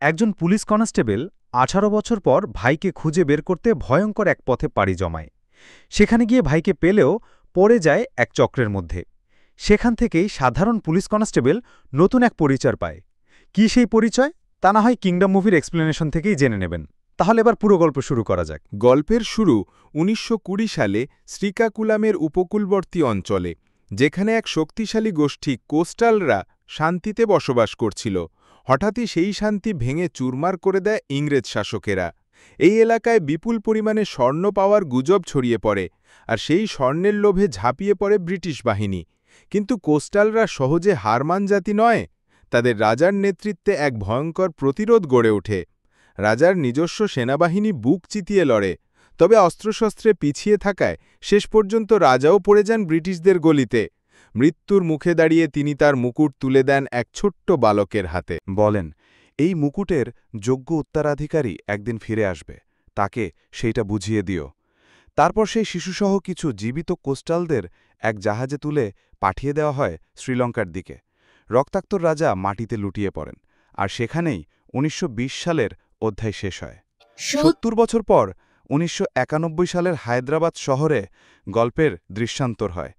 একজন police constable ১৮ বছর পর ভাইকে খুঁজে বের করতে ভয়ঙ্কর এক পথে পাড়ি জমায়। সেখানে গিয়ে ভাইকে পেলেও পড়ে যায় এক চক্রের মধ্যে। সেখান থেকেই সাধারণ পুলিশ কনস্টেবল নতুন এক পরিচয় পায়। কি সেই পরিচয়, তা না হয় কিংডম মুভির এক্সপ্লেনেশন থেকেই জেনে নেবেন। তাহলে এবার পুরো গল্প শুরু করা যাক। গল্পের শুরু ১৯২০ সালে শ্রীকাকুলামের উপকূলবর্তী অঞ্চলে, যেখানে এক শক্তিশালী গোষ্ঠী কোস্টালরা শান্তিতে বসবাস করছিল। হঠাৎই সেই শান্তি ভেঙে চুরমার করে দেয় ইংরেজ শাসকেরা। এই এলাকায় বিপুল পরিমাণে স্বর্ণ পাওয়ার গুজব ছড়িয়ে পড়ে, আর সেই স্বর্ণের লোভে ঝাঁপিয়ে পড়ে ব্রিটিশ বাহিনী। কিন্তু কোস্টালরা সহজে হারমান জাতি নয়। তাদের রাজার নেতৃত্বে এক ভয়ঙ্কর প্রতিরোধ গড়ে ওঠে। রাজার নিজস্ব সেনাবাহিনী বুক চিতিয়ে লড়ে, তবে অস্ত্রশস্ত্রে পিছিয়ে থাকায় শেষ পর্যন্ত রাজাও পড়ে যান ব্রিটিশদের গলিতে। মৃত্যুর মুখে দাঁড়িয়ে তিনি তার মুকুট তুলে দেন এক ছোট্ট বালকের হাতে। বলেন, এই মুকুটের যোগ্য উত্তরাধিকারী একদিন ফিরে আসবে, তাকে সেইটা বুঝিয়ে দিও। তারপর সেই শিশুসহ কিছু জীবিত কোস্টালদের এক জাহাজে তুলে পাঠিয়ে দেওয়া হয় শ্রীলঙ্কার দিকে। রক্তাক্ত রাজা মাটিতে লুটিয়ে পড়েন, আর সেখানেই ১৯২০ সালের অধ্যায় শেষ হয়। ৭০ বছর পর ১৯৯১ সালের হায়দ্রাবাদ শহরে গল্পের দৃশ্যান্তর হয়।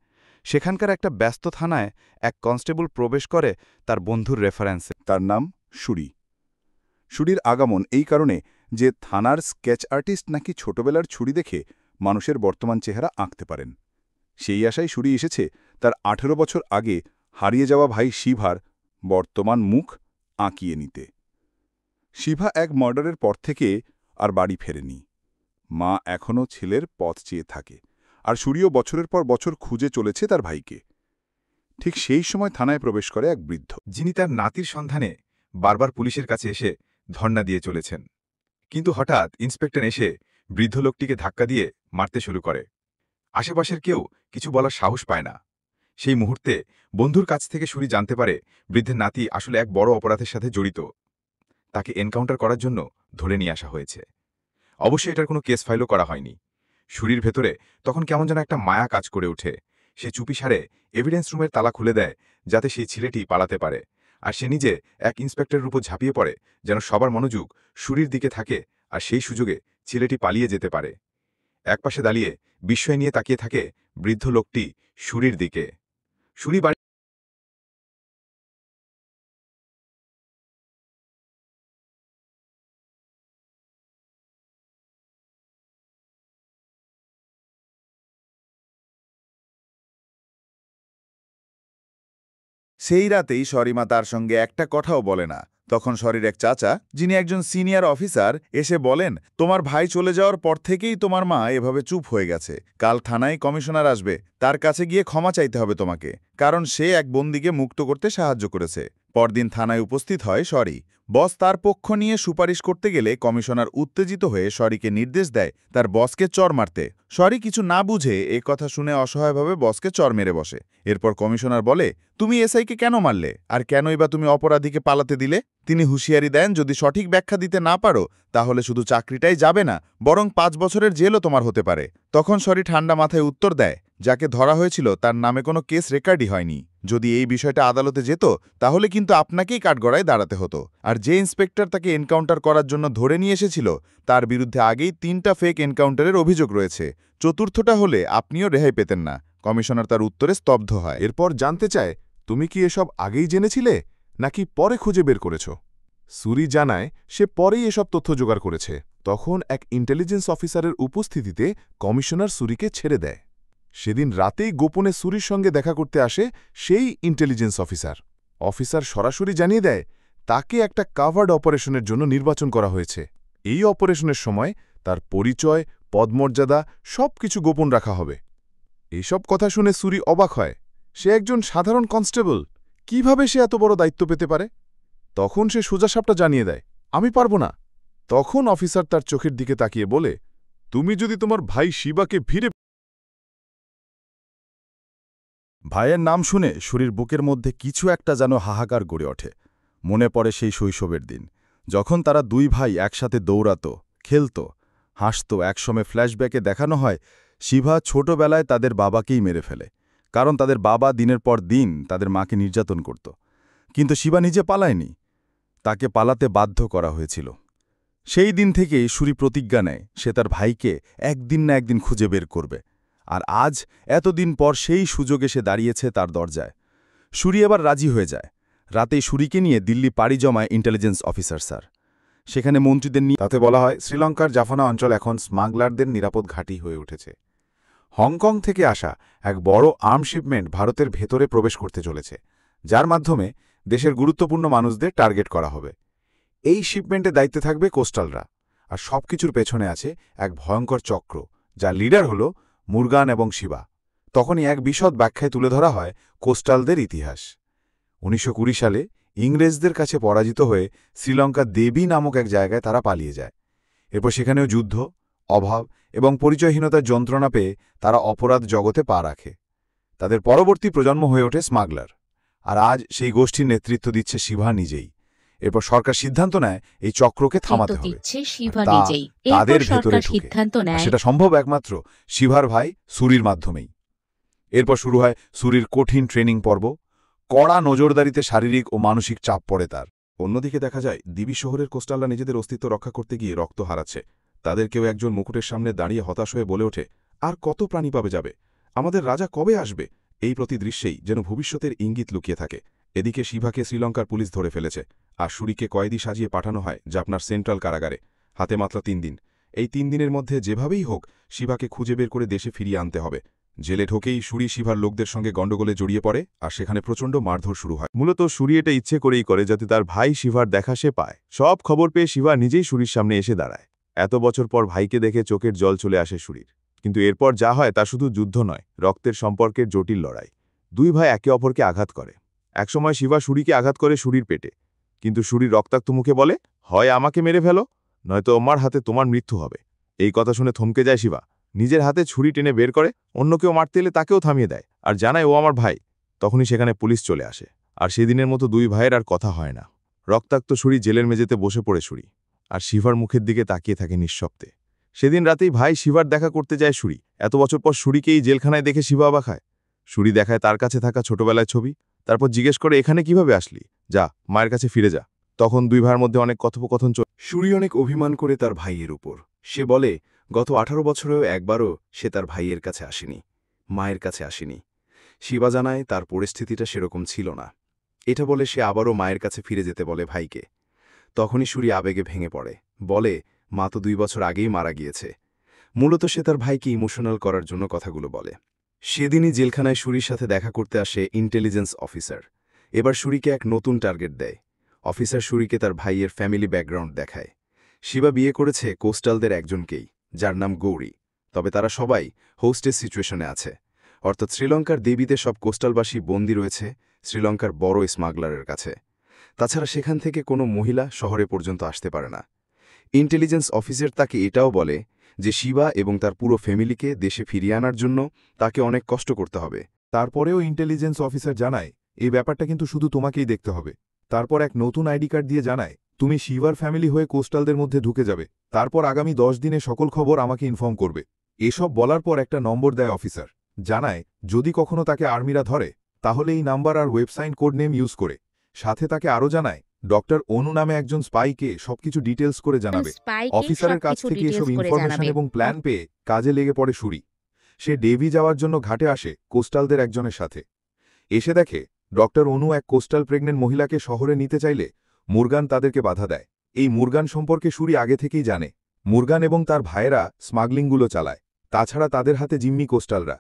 সেখানকার একটা ব্যস্ত থানায় এক কনস্টেবল প্রবেশ করে তার বন্ধুর রেফারেন্সে। তার নাম সুরি। সুরির আগমন এই কারণে যে থানার স্কেচ আর্টিস্ট নাকি ছোটবেলার ছুরি দেখে মানুষের বর্তমান চেহারা আঁকতে পারেন। সেই আশায় সুরি এসেছে তার ১৮ বছর আগে হারিয়ে যাওয়া ভাই শিভার বর্তমান মুখ আঁকিয়ে নিতে। শিভা এক মার্ডারের পর থেকে আর বাড়ি ফেরেনি। মা এখনও ছেলের পথ চেয়ে থাকে, আর সুরিও বছরের পর বছর খুঁজে চলেছে তার ভাইকে। ঠিক সেই সময় থানায় প্রবেশ করে এক বৃদ্ধ, যিনি তার নাতির সন্ধানে বারবার পুলিশের কাছে এসে ধর্ণা দিয়ে চলেছেন। কিন্তু হঠাৎ ইন্সপেক্টর এসে বৃদ্ধ লোকটিকে ধাক্কা দিয়ে মারতে শুরু করে। আশেপাশের কেউ কিছু বলার সাহস পায় না। সেই মুহূর্তে বন্ধুর কাছ থেকে সুরি জানতে পারে বৃদ্ধের নাতি আসলে এক বড় অপরাধের সাথে জড়িত। তাকে এনকাউন্টার করার জন্য ধরে নিয়ে আসা হয়েছে। অবশ্যই এটার কোনো কেস ফাইলও করা হয়নি। সুরির ভেতরে তখন কেমন যেন একটা মায়া কাজ করে ওঠে। সে চুপিসারে এভিডেন্স রুমের তালা খুলে দেয়, যাতে সেই ছেলেটি পালাতে পারে। আর সে নিজে এক ইন্সপেক্টরের উপর ঝাঁপিয়ে পড়ে, যেন সবার মনোযোগ সুরির দিকে থাকে, আর সেই সুযোগে ছেলেটি পালিয়ে যেতে পারে। একপাশে দাঁড়িয়ে বিস্ময় নিয়ে তাকিয়ে থাকে বৃদ্ধ লোকটি সুরির দিকে। সুরি সেই রাতেই সরিমা তার সঙ্গে একটা কথাও বলে না। তখন সরির এক চাচা, যিনি একজন সিনিয়র অফিসার, এসে বলেন, তোমার ভাই চলে যাওয়ার পর থেকেই তোমার মা এভাবে চুপ হয়ে গেছে। কাল থানায় কমিশনার আসবে, তার কাছে গিয়ে ক্ষমা চাইতে হবে তোমাকে, কারণ সে এক বন্দীকে মুক্ত করতে সাহায্য করেছে। পরদিন থানায় উপস্থিত হয় সরি। বস তার পক্ষ নিয়ে সুপারিশ করতে গেলে কমিশনার উত্তেজিত হয়ে সরিকে নির্দেশ দেয় তার বসকে চর মারতে। সরি কিছু না বুঝে এ কথা শুনে অসহায়ভাবে বসকে চর মেরে বসে। এরপর কমিশনার বলে, তুমি এসআইকে কেন মারলে, আর কেনই বা তুমি অপরাধীকে পালাতে দিলে? তিনি হুঁশিয়ারি দেন, যদি সঠিক ব্যাখ্যা দিতে না পারো তাহলে শুধু চাকরিটাই যাবে না, বরং ৫ বছরের জেলও তোমার হতে পারে। তখন সরি ঠান্ডা মাথায় উত্তর দেয়, যাকে ধরা হয়েছিল তার নামে কোনো কেস রেকর্ডই হয়নি। যদি এই বিষয়টা আদালতে যেত তাহলে কিন্তু আপনাকেই কাঠগড়ায় দাঁড়াতে হতো। আর যে ইন্সপেক্টর তাকে এনকাউন্টার করার জন্য ধরে নিয়ে এসেছিল তার বিরুদ্ধে আগেই ৩টা ফেক এনকাউন্টারের অভিযোগ রয়েছে। চতুর্থটা হলে আপনিও রেহাই পেতেন না। কমিশনার তার উত্তরে স্তব্ধ হয়। এরপর জানতে চায়, তুমি কি এসব আগেই জেনেছিলে নাকি পরে খুঁজে বের করেছ? সুরি জানায় সে পরেই এসব তথ্য জোগাড় করেছে। তখন এক ইন্টেলিজেন্স অফিসারের উপস্থিতিতে কমিশনার সুরিকে ছেড়ে দেয়। সেদিন রাতেই গোপনে সুরির সঙ্গে দেখা করতে আসে সেই ইন্টেলিজেন্স অফিসার। অফিসার সরাসরি জানিয়ে দেয় তাকে একটা কাভার্ড অপারেশনের জন্য নির্বাচন করা হয়েছে। এই অপারেশনের সময় তার পরিচয়, পদমর্যাদা সবকিছু গোপন রাখা হবে। এইসব কথা শুনে সুরি অবাক হয়। সে একজন সাধারণ কনস্টেবল, কিভাবে সে এত বড় দায়িত্ব পেতে পারে? তখন সে সোজাসাপটা জানিয়ে দেয়, আমি পারব না। তখন অফিসার তার চোখের দিকে তাকিয়ে বলে, তুমি যদি তোমার ভাই শিবাকে ফিরে। ভাইয়ের নাম শুনে সুরির বুকের মধ্যে কিছু একটা যেন হাহাকার গড়ে ওঠে। মনে পড়ে সেই শৈশবের দিন, যখন তারা দুই ভাই একসাথে দৌড়াত, খেলত, হাসত। একসময় ফ্ল্যাশব্যাকে দেখানো হয় শিভা ছোটবেলায় তাদের বাবাকেই মেরে ফেলে, কারণ তাদের বাবা দিনের পর দিন তাদের মাকে নির্যাতন করত। কিন্তু শিবা নিজে পালায়নি। তাকে পালাতে বাধ্য করা হয়েছিল। সেই দিন থেকেই সুরি প্রতিজ্ঞা নেয় সে তার ভাইকে একদিন না একদিন খুঁজে বের করবে। আর আজ এতদিন পর সেই সুযোগে সে দাঁড়িয়েছে তার দরজায়। সুরি এবার রাজি হয়ে যায়। রাতেই সুরিকে নিয়ে দিল্লি পাড়ি জমায় ইন্টেলিজেন্স অফিসার স্যার। সেখানে মন্ত্রীদের নিয়ে তাতে বলা হয় শ্রীলঙ্কার জাফনা অঞ্চল এখন স্মাগলারদের নিরাপদ ঘাঁটি হয়ে উঠেছে। হংকং থেকে আসা এক বড় আর্ম শিপমেন্ট ভারতের ভেতরে প্রবেশ করতে চলেছে, যার মাধ্যমে দেশের গুরুত্বপূর্ণ মানুষদের টার্গেট করা হবে। এই শিপমেন্টের দায়িত্বে থাকবে কোস্টালরা, আর সবকিছুর পেছনে আছে এক ভয়ঙ্কর চক্র, যার লিডার হল মুরগান এবং শিবা। তখনই এক বিশদ ব্যাখ্যায় তুলে ধরা হয় কোস্টালদের ইতিহাস। 1920 সালে ইংরেজদের কাছে পরাজিত হয়ে শ্রীলঙ্কা দেবী নামক এক জায়গায় তারা পালিয়ে যায়। এরপর সেখানেও যুদ্ধ, অভাব এবং পরিচয়হীনতার যন্ত্রণা পেয়ে তারা অপরাধ জগতে পা রাখে। তাদের পরবর্তী প্রজন্ম হয়ে ওঠে স্মাগলার, আর আজ সেই গোষ্ঠীর নেতৃত্ব দিচ্ছে শিবা নিজেই। এরপর সরকার সিদ্ধান্ত নেয় এই চক্রকে থামাতে হবে। তাদের ভেতরে ঢুকে, আর সেটা সম্ভব একমাত্র শিবার ভাই সুরির মাধ্যমেই। এরপর শুরু হয় সুরির কঠিন ট্রেনিং পর্ব। কড়া নজরদারিতে শারীরিক ও মানসিক চাপ পড়ে তার। অন্যদিকে দেখা যায় দিবি শহরের কোস্টালরা নিজেদের অস্তিত্ব রক্ষা করতে গিয়ে রক্ত হারাচ্ছে। তাদের কেউ একজন মুকুটের সামনে দাঁড়িয়ে হতাশ হয়ে বলে ওঠে, আর কত প্রাণী পাবে যাবে, আমাদের রাজা কবে আসবে? এই প্রতি দৃশ্যেই যেন ভবিষ্যতের ইঙ্গিত লুকিয়ে থাকে। এদিকে শিবাকে শ্রীলঙ্কার পুলিশ ধরে ফেলেছে, আর সুরিকে কয়েদি সাজিয়ে পাঠানো হয় জাফনার সেন্ট্রাল কারাগারে। হাতে মাত্র 3 দিন। এই 3 দিনের মধ্যে যেভাবেই হোক শিবাকে খুঁজে বের করে দেশে ফিরিয়ে আনতে হবে। জেলে ঢোকেই সুরি শিবার লোকদের সঙ্গে গণ্ডগোলে জড়িয়ে পড়ে, আর সেখানে প্রচণ্ড মারধর শুরু হয়। মূলত সুরি এটা ইচ্ছে করেই করে যাতে তার ভাই শিবার দেখা সে পায়। সব খবর পেয়ে শিবা নিজেই সুরির সামনে এসে দাঁড়ায়। এত বছর পর ভাইকে দেখে চোখের জল চলে আসে সুরির। কিন্তু এরপর যা হয় তা শুধু যুদ্ধ নয়, রক্তের সম্পর্কের জটিল লড়াই। 2 ভাই একে অপরকে আঘাত করে। একসময় শিবা সুরিকে আঘাত করে সুরির পেটে, কিন্তু সুরি রক্তাক্ত মুখে বলে, হয় আমাকে মেরে ফেলো, নয়তো আমার হাতে তোমার মৃত্যু হবে। এই কথা শুনে থমকে যায় শিবা। নিজের হাতে ছুরি টেনে বের করে, অন্য কেউ মারতে এলে তাকেও থামিয়ে দেয়, আর জানায় ও আমার ভাই। তখনই সেখানে পুলিশ চলে আসে, আর সেদিনের মতো 2 ভাইয়ের আর কথা হয় না। রক্তাক্ত সুরি জেলের মেঝেতে বসে পড়ে সুরি, আর শিবার মুখের দিকে তাকিয়ে থাকে নিঃশব্দে। সেদিন রাতেই ভাই শিবার দেখা করতে যায় সুরি। এত বছর পর সুরিকেই জেলখানায় দেখে শিবা অবাক হয়। সুরি দেখায় তার কাছে থাকা ছোটবেলায় ছবি, তারপর জিজ্ঞেস করে, এখানে কিভাবে আসলি? যা, মায়ের কাছে ফিরে যা। তখন 2 ভাইয়ের মধ্যে অনেক কথোপকথন চলে। সুরি অনেক অভিমান করে তার ভাইয়ের উপর। সে বলে গত 18 বছরেও একবারও সে তার ভাইয়ের কাছে আসেনি, মায়ের কাছে আসেনি। শিবা জানায় তার পরিস্থিতিটা সেরকম ছিল না। এটা বলে সে আবারও মায়ের কাছে ফিরে যেতে বলে ভাইকে। তখনই সুরি আবেগে ভেঙে পড়ে, বলে মা তো 2 বছর আগেই মারা গিয়েছে। মূলত সে তার ভাইকে ইমোশনাল করার জন্য কথাগুলো বলে। সেদিনই জেলখানায় সুরির সাথে দেখা করতে আসে ইন্টেলিজেন্স অফিসার। এবার সুরিকে এক নতুন টার্গেট দেয়। অফিসার সুরিকে তার ভাইয়ের ফ্যামিলি ব্যাকগ্রাউন্ড দেখায়। শিবা বিয়ে করেছে কোস্টালদের একজনকেই, যার নাম গৌরী। তবে তারা সবাই হোস্টেজ সিচুয়েশনে আছে, অর্থাৎ শ্রীলঙ্কার দেবীতে সব কোস্টালবাসী বন্দী রয়েছে শ্রীলঙ্কার বড় স্মাগলারের কাছে। তাছাড়া সেখান থেকে কোনো মহিলা শহরে পর্যন্ত আসতে পারে না। ইন্টেলিজেন্স অফিসার তাকে এটাও বলে যে শিবা এবং তার পুরো ফ্যামিলিকে দেশে ফিরিয়ে আনার জন্য তাকে অনেক কষ্ট করতে হবে। তারপরেও ইন্টেলিজেন্স অফিসার জানায়, এই ব্যাপারটা কিন্তু শুধু তোমাকেই দেখতে হবে। তারপর এক নতুন আইডি কার্ড দিয়ে জানায়, তুমি শিবার ফ্যামিলি হয়ে কোস্টালদের মধ্যে ঢুকে যাবে। তারপর আগামী 10 দিনে সকল খবর আমাকে ইনফর্ম করবে। এসব বলার পর একটা নম্বর দেয় অফিসার। জানায় যদি কখনো তাকে আর্মিরা ধরে, তাহলে এই নাম্বার আর ওয়েবসাইট কোড নেম ইউজ করে। সাথে তাকে আরও জানায় ডক্টর অনু নামে একজন স্পাইকে সবকিছু ডিটেলস করে জানাবে। অফিসারের কাছ থেকে এসব ইনফরমেশন এবং প্ল্যান পেয়ে কাজে লেগে পড়ে সুরি। সে ডেভি যাওয়ার জন্য ঘাটে আসে কোস্টালদের একজনের সাথে। এসে দেখে ডক্টর অনু এক কোস্টাল প্রেগনেন্ট মহিলাকে শহরে নিতে চাইলে মুরগান তাদেরকে বাধা দেয়। এই মুরগান সম্পর্কে সুরি আগে থেকেই জানে। মুরগান এবং তার ভাইয়েরা স্মাগলিংগুলো চালায়। তাছাড়া তাদের হাতে জিম্মি কোস্টালরা।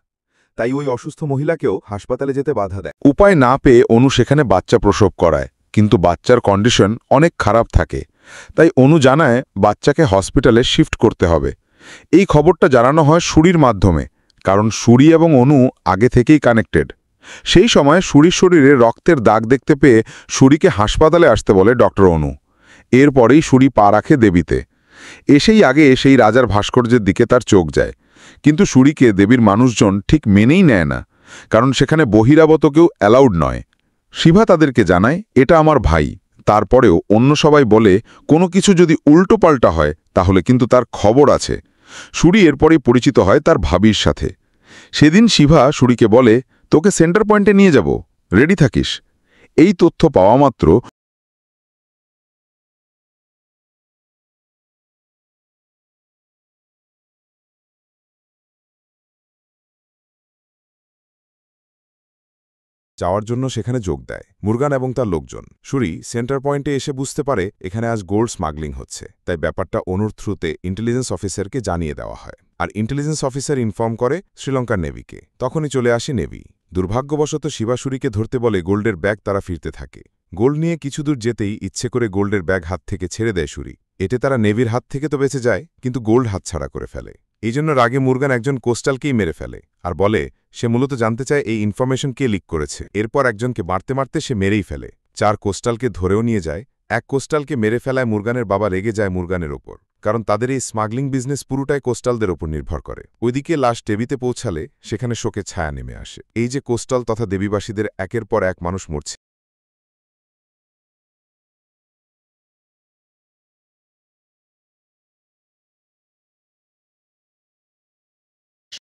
তাই ওই অসুস্থ মহিলাকেও হাসপাতালে যেতে বাধা দেয়। উপায় না পেয়ে অনু সেখানে বাচ্চা প্রসব করায়, কিন্তু বাচ্চার কন্ডিশন অনেক খারাপ থাকে। তাই অনু জানায় বাচ্চাকে হসপিটালে শিফট করতে হবে। এই খবরটা জানানো হয় সুরির মাধ্যমে, কারণ সুরি এবং অনু আগে থেকেই কানেক্টেড। সেই সময় সুরির শরীরে রক্তের দাগ দেখতে পেয়ে সুরিকে হাসপাতালে আসতে বলে ডক্টর অনু। এরপরেই সুরি পা রাখে দেবীতে। এসেই আগে সেই রাজার ভাস্কর্যের দিকে তার চোখ যায়, কিন্তু সুরিকে দেবীর মানুষজন ঠিক মেনেই নেয় না, কারণ সেখানে বহিরাগত কেউ অ্যালাউড নয়। শিবা তাদেরকে জানায় এটা আমার ভাই। তারপরেও অন্য সবাই বলে কোনো কিছু যদি উল্টোপাল্টা হয় তাহলে কিন্তু তার খবর আছে। সুরি এরপরেই পরিচিত হয় তার ভাবির সাথে। সেদিন শিবা সুরিকে বলে, তোকে সেন্টার পয়েন্টে নিয়ে যাব, রেডি থাকিস। এই তথ্য পাওয়া মাত্র যাওয়ার জন্য সেখানে যোগ দেয় মুরগান এবং তার লোকজন। সুরি সেন্টার পয়েন্টে এসে বুঝতে পারে এখানে আজ গোল্ড স্মাগলিং হচ্ছে, তাই ব্যাপারটা অনুর থ্রুতে ইন্টেলিজেন্স অফিসারকে জানিয়ে দেওয়া হয়। আর ইন্টেলিজেন্স অফিসার ইনফর্ম করে শ্রীলঙ্কার নেভিকে। তখনই চলে আসে নেভি। দুর্ভাগ্যবশত শিবা সুরিকে ধরতে বলে গোল্ডের ব্যাগ তারা ফিরতে থাকে। গোল্ড নিয়ে কিছু দূর যেতেই ইচ্ছে করে গোল্ডের ব্যাগ হাত থেকে ছেড়ে দেয় সুরি। এতে তারা নেভির হাত থেকে তো বেঁচে যায়, কিন্তু গোল্ড হাতছাড়া করে ফেলে। এই জন্য রাগে মুরগান একজন কোস্টালকেই মেরে ফেলে আর বলে সে মূলত জানতে চায় এই ইনফরমেশন কে লিক করেছে। এরপর একজনকে মারতে মারতে সে মেরেই ফেলে। 4 কোস্টালকে ধরেও নিয়ে যায়। এক কোস্টালকে মেরে ফেলায় মুরগানের বাবা রেগে যায় মুরগানের ওপর, কারণ তাদের এই স্মাগলিং বিজনেস পুরোটাই কোস্টালদের ওপর নির্ভর করে। ওইদিকে লাশ টেবিতে পৌঁছালে সেখানে শোকের ছায়া নেমে আসে। এই যে কোস্টাল তথা দেবীবাসীদের একের পর এক মানুষ মরছে,